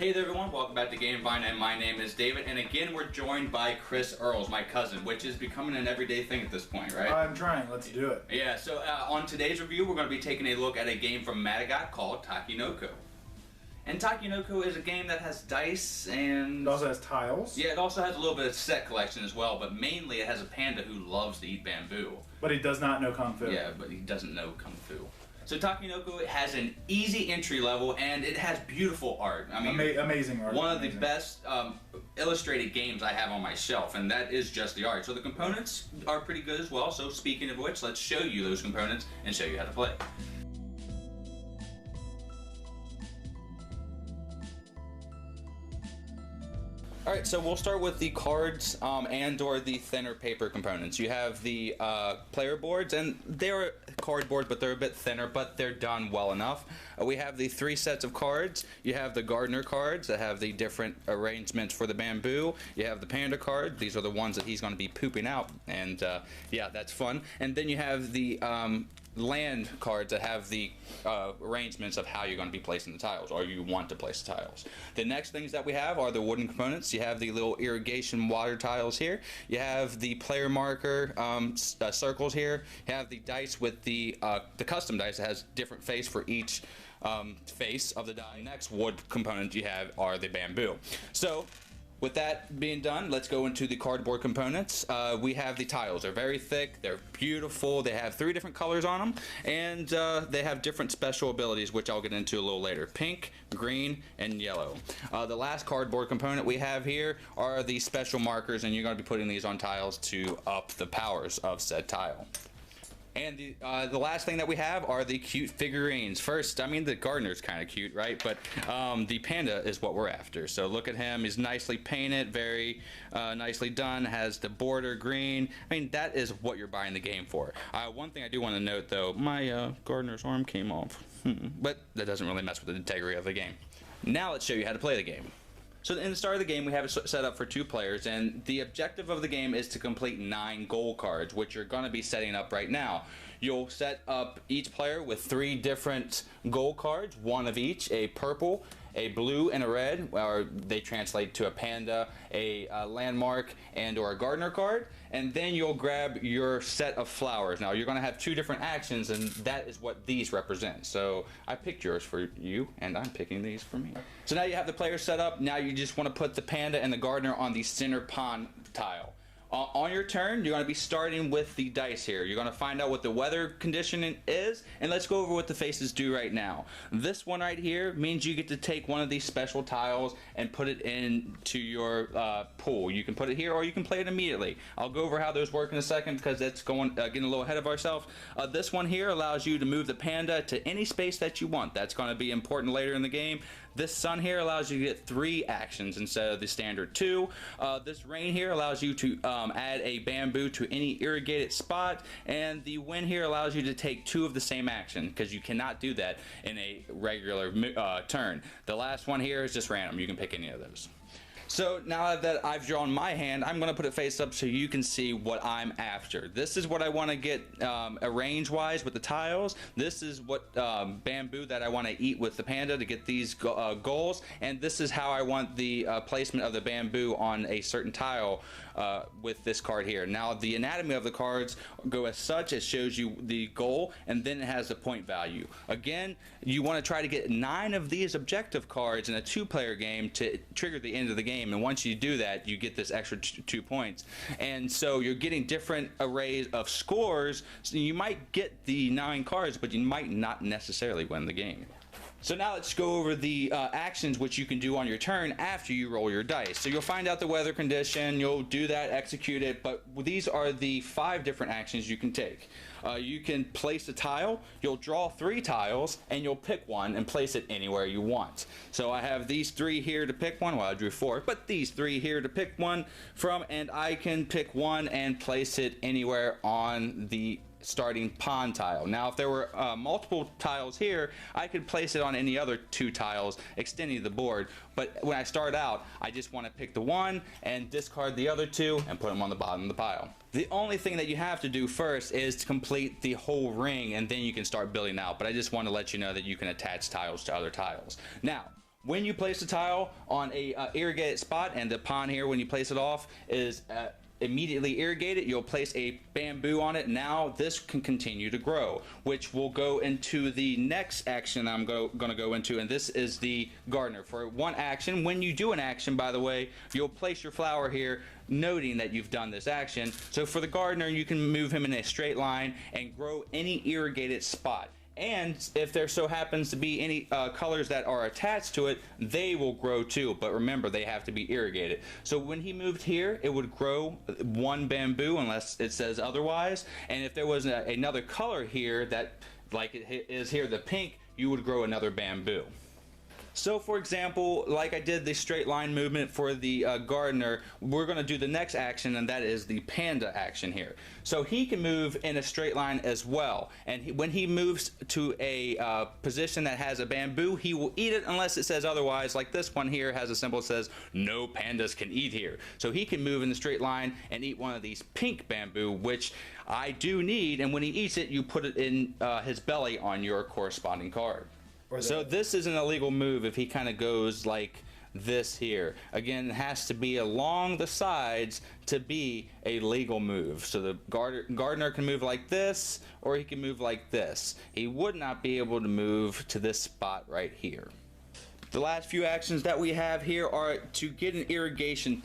Hey there everyone, welcome back to GameVine, and my name is David, and again we're joined by Chris Earls, my cousin, which is becoming an everyday thing at this point, right? I'm trying, let's do it. Yeah, so on today's review we're going to be taking a look at a game from Madagascar called Takenoko. And Takenoko is a game that has dice and... It also has tiles. Yeah, it also has a little bit of set collection as well, but mainly it has a panda who loves to eat bamboo. But he does not know Kung Fu. Yeah, but he doesn't know Kung Fu. So Takenoko has an easy entry level, and it has beautiful art. I mean, amazing art. One of the best illustrated games I have on my shelf, and that is just the art. So the components are pretty good as well. So speaking of which, let's show you those components and show you how to play. Alright, so we'll start with the cards and or the thinner paper components. You have the player boards, and they're cardboard, but they're a bit thinner, but they're done well enough. We have the 3 sets of cards. You have the gardener cards that have the different arrangements for the bamboo. You have the panda card. These are the ones that he's going to be pooping out, and yeah, that's fun. And then you have the land cards that have the arrangements of how you're going to be placing the tiles, or you want to place the tiles. The next things that we have are the wooden components. You have the little irrigation water tiles here. You have the player marker circles here. You have the dice with the custom dice that has different face for each face of the die. Next wood component you have are the bamboo. So with that being done, let's go into the cardboard components. We have the tiles. They're very thick, they're beautiful, they have 3 different colors on them, and they have different special abilities, which I'll get into a little later. Pink, green, and yellow. The last cardboard component we have here are the special markers, and you're going to be putting these on tiles to up the powers of said tile. And the last thing that we have are the cute figurines. First, I mean, the gardener's kind of cute, right? But the panda is what we're after. So look at him. He's nicely painted, very nicely done, has the border green. I mean, that is what you're buying the game for. One thing I do want to note, though, my gardener's arm came off. But that doesn't really mess with the integrity of the game. Now let's show you how to play the game. So in the start of the game, we have it set up for 2 players, and the objective of the game is to complete 9 goal cards, which you're going to be setting up right now. You'll set up each player with 3 different goal cards, 1 of each, a purple, a blue, and a red, or they translate to a panda, a landmark, and or a gardener card. And then you'll grab your set of flowers. Now you're going to have 2 different actions, and that is what these represent. So I picked yours for you, and I'm picking these for me. So now you have the players set up. Now you just want to put the panda and the gardener on the center pond tile. On your turn, you're going to be starting with the dice here. You're going to find out what the weather condition is, and let's go over what the faces do right now. This one right here means you get to take one of these special tiles and put it into your pool. You can put it here, or you can play it immediately. I'll go over how those work in a second because that's getting a little ahead of ourselves. This one here allows you to move the panda to any space that you want. That's going to be important later in the game. This sun here allows you to get 3 actions instead of the standard 2. This rain here allows you to add a bamboo to any irrigated spot, and the wind here allows you to take 2 of the same action, because you cannot do that in a regular turn. The last one here is just random. You can pick any of those. So now that I've drawn my hand, I'm going to put it face up so you can see what I'm after. This is what I want to get arrange-wise with the tiles. This is what bamboo that I want to eat with the panda to get these goals. And this is how I want the placement of the bamboo on a certain tile with this card here. Now the anatomy of the cards go as such. It shows you the goal, and then it has a point value. Again, you want to try to get 9 of these objective cards in a 2-player game to trigger the end of the game. And once you do that, you get this extra 2 points. And so you're getting different arrays of scores. So you might get the 9 cards, but you might not necessarily win the game. So now let's go over the actions which you can do on your turn after you roll your dice. So you'll find out the weather condition, you'll do that, execute it, but these are the 5 different actions you can take. You can place a tile, you'll draw 3 tiles, and you'll pick one and place it anywhere you want. So I have these 3 here to pick one, well I drew 4, but these 3 here to pick one from, and I can pick one and place it anywhere on the starting pond tile. Now if there were multiple tiles here, I could place it on any other 2 tiles extending the board, but when I start out I just want to pick the one and discard the other 2 and put them on the bottom of the pile. The only thing that you have to do first is to complete the whole ring, and then you can start building out, but I just want to let you know that you can attach tiles to other tiles. Now When you place a tile on a irrigated spot, and the pond here, when you place it off, is immediately irrigated, you'll place a bamboo on it. Now this can continue to grow, which will go into the next action I'm going to go into, and this is the gardener. For one action, when you do an action, by the way, you'll place your flower here, noting that you've done this action. So for the gardener, you can move him in a straight line and grow any irrigated spot. And if there so happens to be any colors that are attached to it, they will grow too. But remember, they have to be irrigated. So when he moved here, it would grow one bamboo unless it says otherwise. And if there was another color here that, like it is here, the pink, you would grow another bamboo. So for example, like I did the straight line movement for the gardener, we're going to do the next action, and that is the panda action here. So he can move in a straight line as well, and when he moves to a position that has a bamboo, he will eat it unless it says otherwise. Like this one here has a symbol that says no pandas can eat here. So he can move in the straight line and eat one of these pink bamboo, which I do need, and when he eats it, you put it in his belly on your corresponding card. So this is an illegal move if he kind of goes like this here. Again, it has to be along the sides to be a legal move. So the gardener can move like this, or he can move like this. He would not be able to move to this spot right here. The last few actions that we have here are to get an irrigation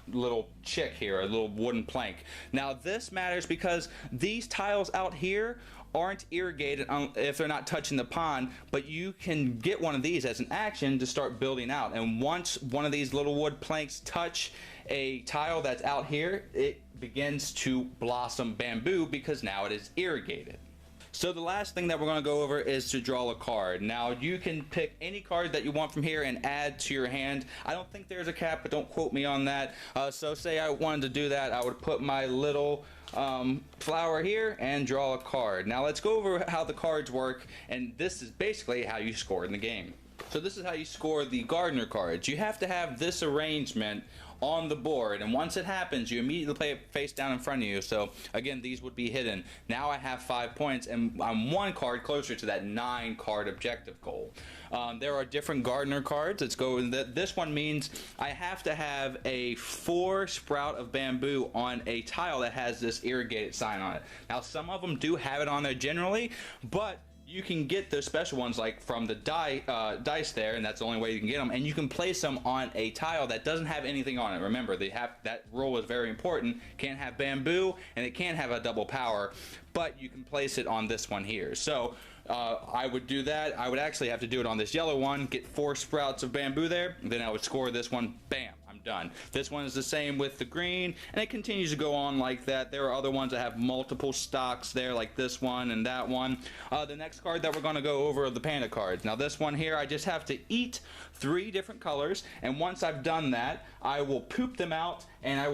little chick here, a little wooden plank. Now this matters because these tiles out here aren't irrigated if they're not touching the pond, but you can get one of these as an action to start building out. And once one of these little wood planks touch a tile that's out here, it begins to blossom bamboo because now it is irrigated. So the last thing that we're going to go over is to draw a card. Now you can pick any card that you want from here and add to your hand. I don't think there's a cap, but don't quote me on that. So say I wanted to do that, I would put my little flower here and draw a card. Now let's go over how the cards work, and this is basically how you score in the game. So this is how you score the gardener cards. You have to have this arrangement on the board, and once it happens, you immediately play it face down in front of you. So again, these would be hidden. Now I have 5 points, and I'm one card closer to that 9 card objective goal. There are different gardener cards. Let's go. This one means I have to have a 4 sprout of bamboo on a tile that has this irrigated sign on it. Now some of them do have it on there generally, but you can get those special ones like from the dice there, and that's the only way you can get them, and you can place them on a tile that doesn't have anything on it. Remember, that rule is very important. Can't have bamboo, and it can't have a double power, but you can place it on this one here. So I would do that. I would actually have to do it on this yellow one, get 4 sprouts of bamboo there, then I would score this one, bam, I'm done. This one is the same with the green, and it continues to go on like that. There are other ones that have multiple stocks there, like this one and that one. The next card that we're going to go over are the panda cards. Now this one here, I just have to eat 3 different colors, and once I've done that, I will poop them out, and I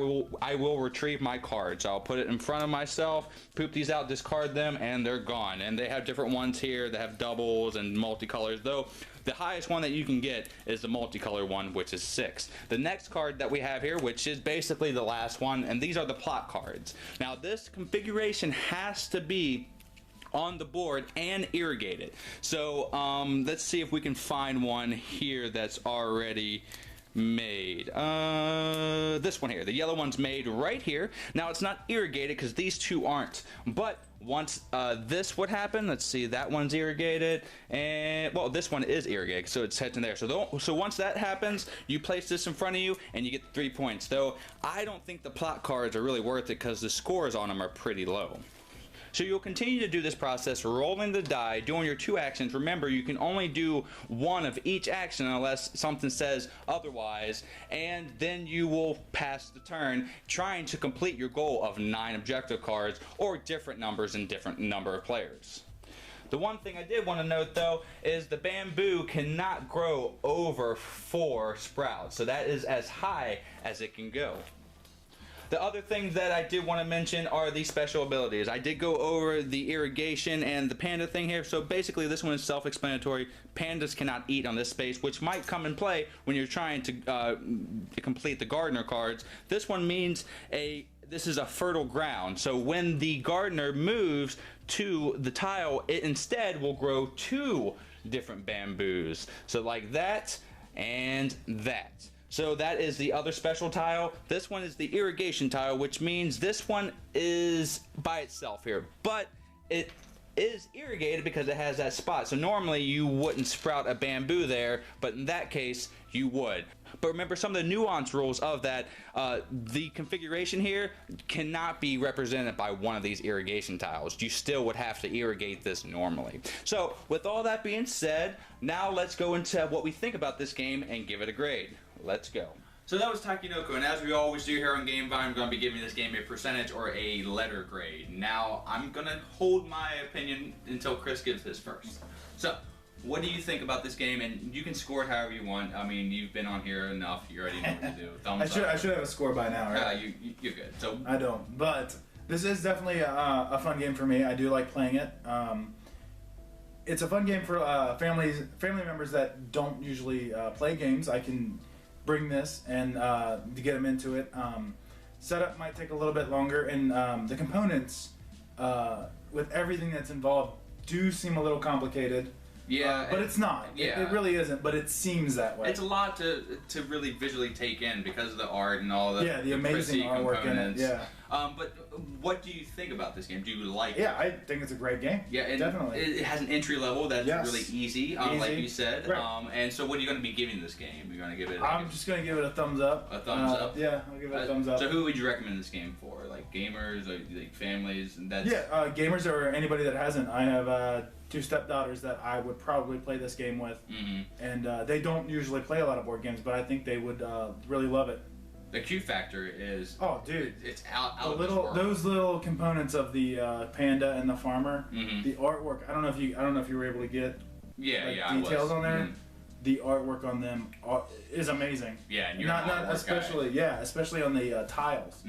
will retrieve my cards. I'll put it in front of myself, poop these out, discard them, and they're gone. And they have different ones here that have doubles and multicolors, though the highest one that you can get is the multicolor one, which is 6. The next card that we have here, which is basically the last one, and these are the plot cards. Now this configuration has to be on the board and irrigated. So let's see if we can find one here that's already made. This one here, the yellow one's made right here. Now it's not irrigated because these two aren't, but once this would happen, let's see, that one's irrigated, and well, this one is irrigated, so it's heading there. So once that happens, you place this in front of you and you get 3 points. Though I don't think the plot cards are really worth it because the scores on them are pretty low. So you'll continue to do this process, rolling the die, doing your 2 actions. Remember, you can only do 1 of each action unless something says otherwise, and then you will pass the turn trying to complete your goal of 9 objective cards, or different numbers and different number of players. The one thing I did want to note though is the bamboo cannot grow over 4 sprouts, so that is as high as it can go. The other things that I did want to mention are the special abilities. I did go over the irrigation and the panda thing here, so basically this one is self-explanatory. Pandas cannot eat on this space, which might come in play when you're trying to complete the gardener cards. This one means this is a fertile ground, so when the gardener moves to the tile, it instead will grow 2 different bamboos. So like that, and that. So that is the other special tile. This one is the irrigation tile, which means this one is by itself here, but it is irrigated because it has that spot. So normally you wouldn't sprout a bamboo there, but in that case you would. But remember some of the nuance rules of that. The configuration here cannot be represented by one of these irrigation tiles. You still would have to irrigate this normally. So with all that being said, now let's go into what we think about this game and give it a grade. Let's go. So that was Takenoko, and as we always do here on GameVine, I'm going to be giving this game a percentage or a letter grade. Now, I'm going to hold my opinion until Chris gives his first. So, what do you think about this game? And you can score it however you want. I mean, you've been on here enough. You already know what to do. Thumbs up. I should have a score by now, right? You're good. So I don't, but this is definitely a fun game for me. I do like playing it. It's a fun game for family members that don't usually play games. I can bring this and to get them into it. Setup might take a little bit longer, and the components with everything that's involved do seem a little complicated. yeah, But it's not. Yeah. It really isn't, but it seems that way. it's a lot to really visually take in because of the art and all the the amazing prissy artwork in it. components. Yeah. But what do you think about this game? Do you like it? Yeah, I think it's a great game. Yeah, and definitely. It has an entry level that's Yes. really easy, like Easy. you said. Right. And so, what are you going to be giving this game? You're going to give it? I'm just gonna give it a thumbs up. A thumbs up? Yeah, I'll give it a thumbs up. So, who would you recommend this game for? Like gamers, like families, and that's gamers or anybody that hasn't. I have 2 stepdaughters that I would probably play this game with, and they don't usually play a lot of board games, but I think they would really love it. The Q factor is dude, it's out the of this world. those little components of the panda and the farmer, the artwork. I don't know if you were able to get details on there. The artwork on them is amazing. Yeah, and you're not an artwork especially guy. especially on the tiles.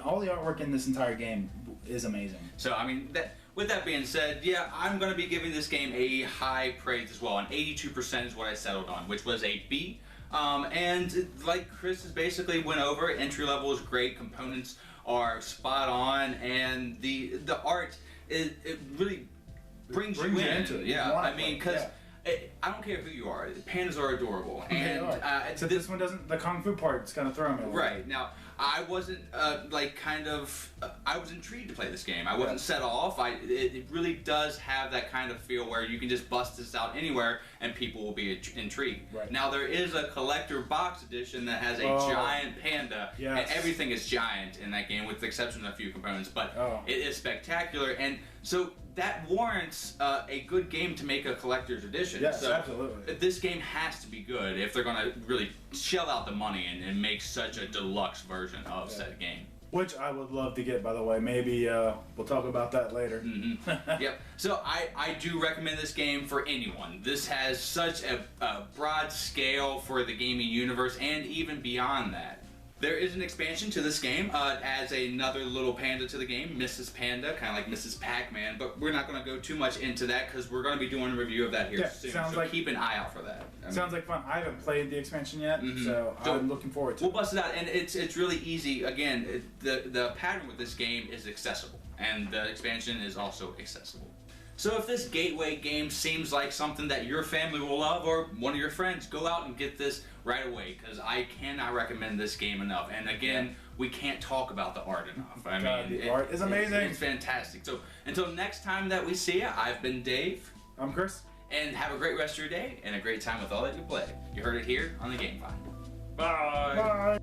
All the artwork in this entire game is amazing. So I mean with that being said, yeah, I'm going to be giving this game a high praise as well. An 82% is what I settled on, which was a B. And like Chris has basically went over, entry level is great, components are spot on, and the art it really brings you into it. Yeah, I mean, because I don't care who you are, pandas are adorable, and so this one doesn't. The kung fu part's kind of throwing me. Right now, I wasn't I was intrigued to play this game. I wasn't set off. It really does have that kind of feel where you can just bust this out anywhere and people will be intrigued. Right. Now there is a collector box edition that has a giant panda, and everything is giant in that game with the exception of a few components. But it is spectacular, and so that warrants a good game to make a collector's edition. Yes, so absolutely. This game has to be good if they're going to really shell out the money and make such a deluxe version of said game. Which I would love to get, by the way. Maybe we'll talk about that later. Yep. So I do recommend this game for anyone. This has such a broad scale for the gaming universe and even beyond that. There is an expansion to this game, adds another little panda to the game, Mrs. Panda, kind of like Mrs. Pac-Man, but we're not going to go too much into that because we're going to be doing a review of that here soon, so keep an eye out for that. Sounds like fun. I haven't played the expansion yet, so I'm looking forward to it. We'll bust it out, and it's really easy. Again, the pattern with this game is accessible, and the expansion is also accessible. So if this gateway game seems like something that your family will love or one of your friends, go out and get this right away because I cannot recommend this game enough. And again, we can't talk about the art enough. I mean, the art is amazing. It's fantastic. So until next time that we see you, I've been Dave. I'm Chris. And have a great rest of your day and a great time with all that you play. You heard it here on the GameVine. Bye. Bye.